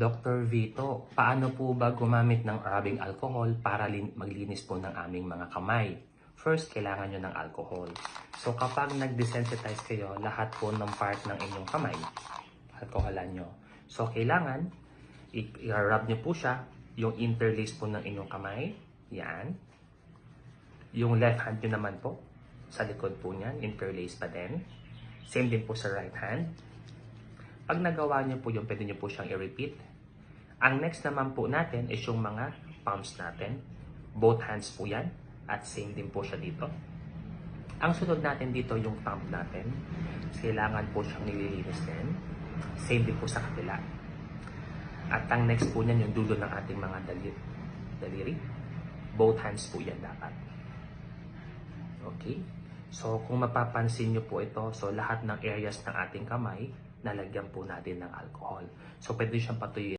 Dr. Vito, paano po ba gumamit ng rubbing alcohol para maglinis po ng aming mga kamay? First, kailangan nyo ng alcohol. So kapag nag-desensitize kayo, lahat po ng part ng inyong kamay, alcoholan nyo. So kailangan, i-rub nyo po siya, yung interlace po ng inyong kamay, yan. Yung left hand nyo naman po, sa likod po niyan, interlace pa din. Same din po sa right hand. Pag nagawa nyo po yung pwede nyo po siyang i-repeat. Ang next naman po natin is yung mga palms natin. Both hands po yan. At same din po siya dito. Ang sunod natin dito yung thumb natin. Kailangan po siyang nililinis din. Same din po sa kabila. At ang next po niyan yung dulo ng ating mga daliri. Both hands po yan dapat. Okay? So kung mapapansin nyo po ito, so lahat ng areas ng ating kamay, nalagyan po natin ng alcohol. So pwede siyang patuyuin.